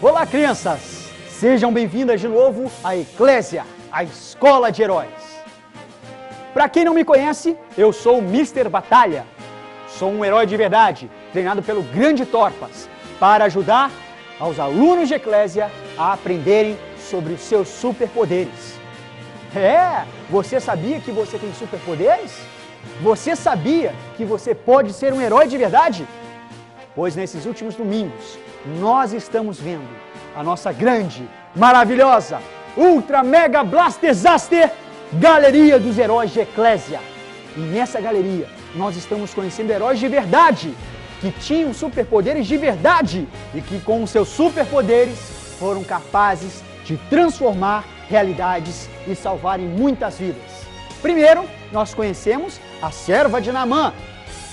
Olá, crianças! Sejam bem-vindas de novo à Eclésia, a Escola de Heróis. Para quem não me conhece, eu sou o Mr. Batalha. Sou um herói de verdade, treinado pelo Grande Torpas, para ajudar aos alunos de Eclésia a aprenderem sobre os seus superpoderes. Você sabia que você tem superpoderes? Você sabia que você pode ser um herói de verdade? Pois nesses últimos domingos, nós estamos vendo a nossa grande, maravilhosa, ultra mega blasterzaster Galeria dos Heróis de Eclésia. E nessa galeria, nós estamos conhecendo heróis de verdade, que tinham superpoderes de verdade e que com os seus superpoderes foram capazes de transformar realidades e salvarem muitas vidas. Primeiro, nós conhecemos a serva de Naamã,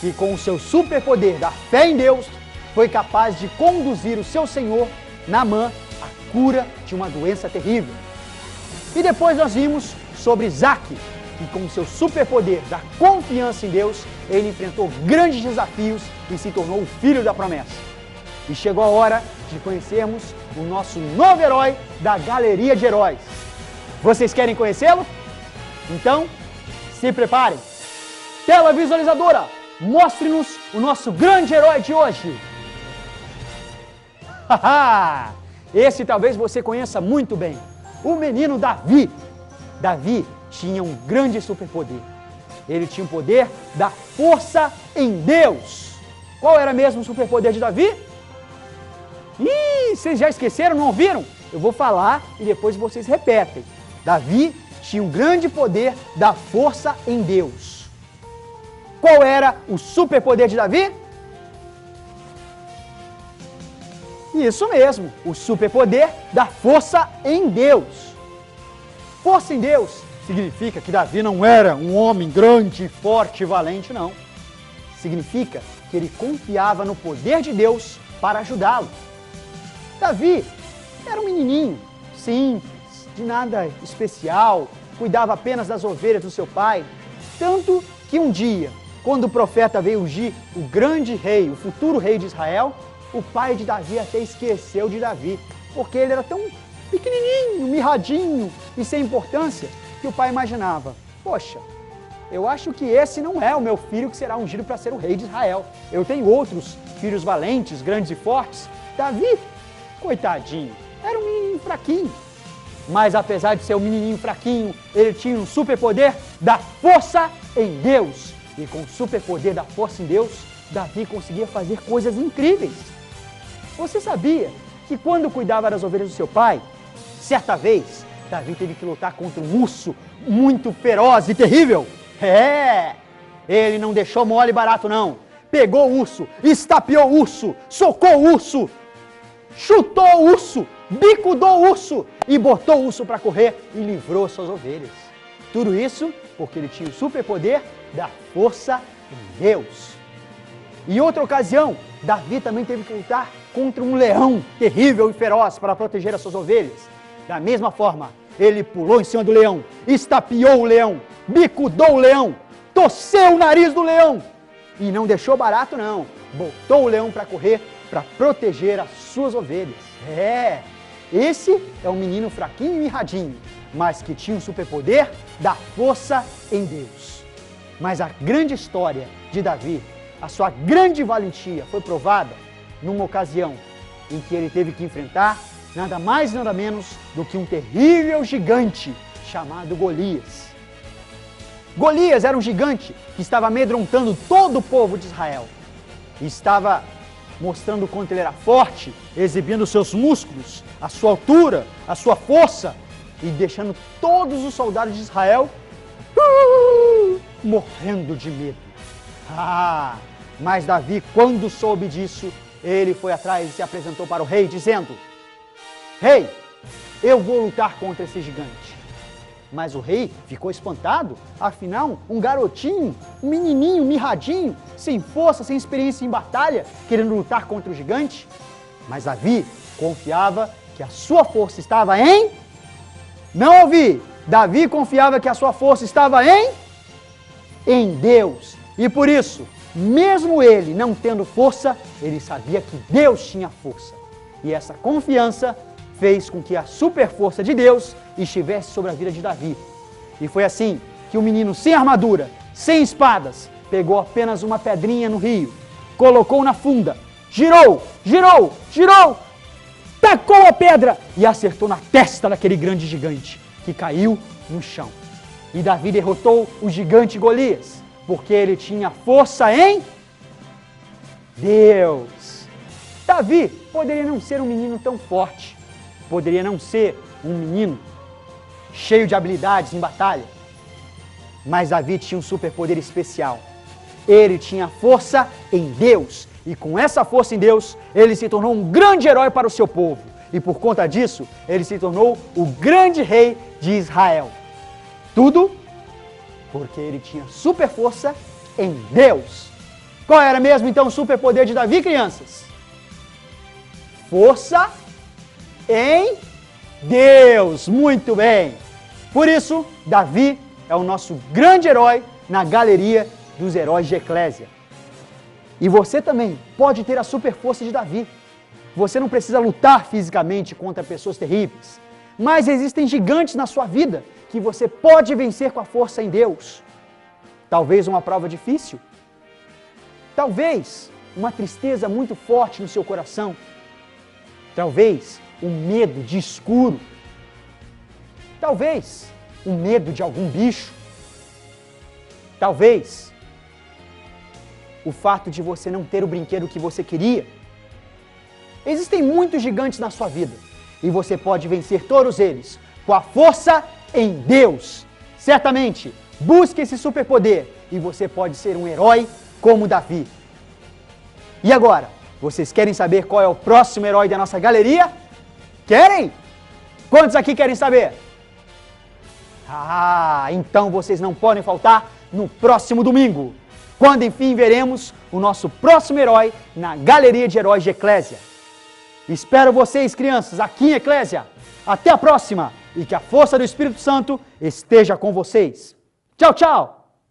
que com o seu superpoder da fé em Deus, foi capaz de conduzir o seu senhor, Naamã, à cura de uma doença terrível. E depois nós vimos sobre Isaac, que com o seu superpoder da confiança em Deus, ele enfrentou grandes desafios e se tornou o filho da promessa. E chegou a hora de conhecermos o nosso novo herói da Galeria de Heróis. Vocês querem conhecê-lo? Então, se preparem. Tela visualizadora, mostre-nos o nosso grande herói de hoje. Esse talvez você conheça muito bem, o menino Davi. Davi tinha um grande superpoder. Ele tinha o poder da força em Deus. Qual era mesmo o superpoder de Davi? Vocês já esqueceram, não ouviram? Eu vou falar e depois vocês repetem. Davi tinha um grande poder da força em Deus. Qual era o superpoder de Davi? Isso mesmo, o superpoder da força em Deus. Força em Deus significa que Davi não era um homem grande, forte e valente, não. Significa que ele confiava no poder de Deus para ajudá-lo. Davi era um menininho simples, de nada especial, cuidava apenas das ovelhas do seu pai. Tanto que um dia, quando o profeta veio ungir o grande rei, o futuro rei de Israel, o pai de Davi até esqueceu de Davi, porque ele era tão pequenininho, mirradinho e sem importância, que o pai imaginava, poxa, eu acho que esse não é o meu filho que será ungido para ser o rei de Israel. Eu tenho outros filhos valentes, grandes e fortes. Davi, coitadinho, era um menininho fraquinho. Mas apesar de ser um menininho fraquinho, ele tinha um superpoder da força em Deus. E com o superpoder da força em Deus, Davi conseguia fazer coisas incríveis. Você sabia que quando cuidava das ovelhas do seu pai, certa vez, Davi teve que lutar contra um urso muito feroz e terrível? Ele não deixou mole e barato não. Pegou o urso, estapeou o urso, socou o urso, chutou o urso, bicudou o urso e botou o urso para correr e livrou suas ovelhas. Tudo isso porque ele tinha o superpoder da força em Deus. Em outra ocasião, Davi também teve que lutar contra um leão terrível e feroz para proteger as suas ovelhas. Da mesma forma, ele pulou em cima do leão, estapeou o leão, bicudou o leão, torceu o nariz do leão e não deixou barato não, botou o leão para correr para proteger as suas ovelhas. Esse é um menino fraquinho e mirradinho, mas que tinha um superpoder da força em Deus. Mas a grande história de Davi, a sua grande valentia foi provada numa ocasião em que ele teve que enfrentar nada mais nada menos do que um terrível gigante chamado Golias. Golias era um gigante que estava amedrontando todo o povo de Israel. E estava mostrando quanto ele era forte, exibindo seus músculos, a sua altura, a sua força e deixando todos os soldados de Israel morrendo de medo. Mas Davi, quando soube disso, ele foi atrás e se apresentou para o rei, dizendo: Rei, eu vou lutar contra esse gigante. Mas o rei ficou espantado, afinal, um garotinho, um menininho, mirradinho, sem força, sem experiência em batalha, querendo lutar contra o gigante. Mas Davi confiava que a sua força estava em... Não ouvi! Davi confiava que a sua força estava em Deus. E por isso, mesmo ele não tendo força, ele sabia que Deus tinha força. E essa confiança fez com que a super força de Deus estivesse sobre a vida de Davi. E foi assim que o menino sem armadura, sem espadas, pegou apenas uma pedrinha no rio, colocou na funda, girou, girou, girou, tacou a pedra e acertou na testa daquele grande gigante, que caiu no chão. E Davi derrotou o gigante Golias, porque ele tinha força em Deus. Davi poderia não ser um menino tão forte, poderia não ser um menino cheio de habilidades em batalha, mas Davi tinha um superpoder especial. Ele tinha força em Deus, e com essa força em Deus, ele se tornou um grande herói para o seu povo. E por conta disso, ele se tornou o grande rei de Israel. Tudo porque ele tinha super força em Deus. Qual era mesmo então o superpoder de Davi, crianças? Força em Deus. Muito bem. Por isso, Davi é o nosso grande herói na galeria dos heróis de Eclésia. E você também pode ter a super força de Davi. Você não precisa lutar fisicamente contra pessoas terríveis, mas existem gigantes na sua vida que você pode vencer com a força em Deus. Talvez uma prova difícil, talvez uma tristeza muito forte no seu coração, talvez um medo de escuro, talvez um medo de algum bicho, talvez o fato de você não ter o brinquedo que você queria. Existem muitos gigantes na sua vida e você pode vencer todos eles com a força em Deus. Certamente, busque esse superpoder e você pode ser um herói como Davi. E agora, vocês querem saber qual é o próximo herói da nossa galeria? Querem? Quantos aqui querem saber? Então vocês não podem faltar no próximo domingo, quando enfim veremos o nosso próximo herói na galeria de heróis de Eclésia. Espero vocês, crianças, aqui em Eclésia. Até a próxima e que a força do Espírito Santo esteja com vocês. Tchau, tchau!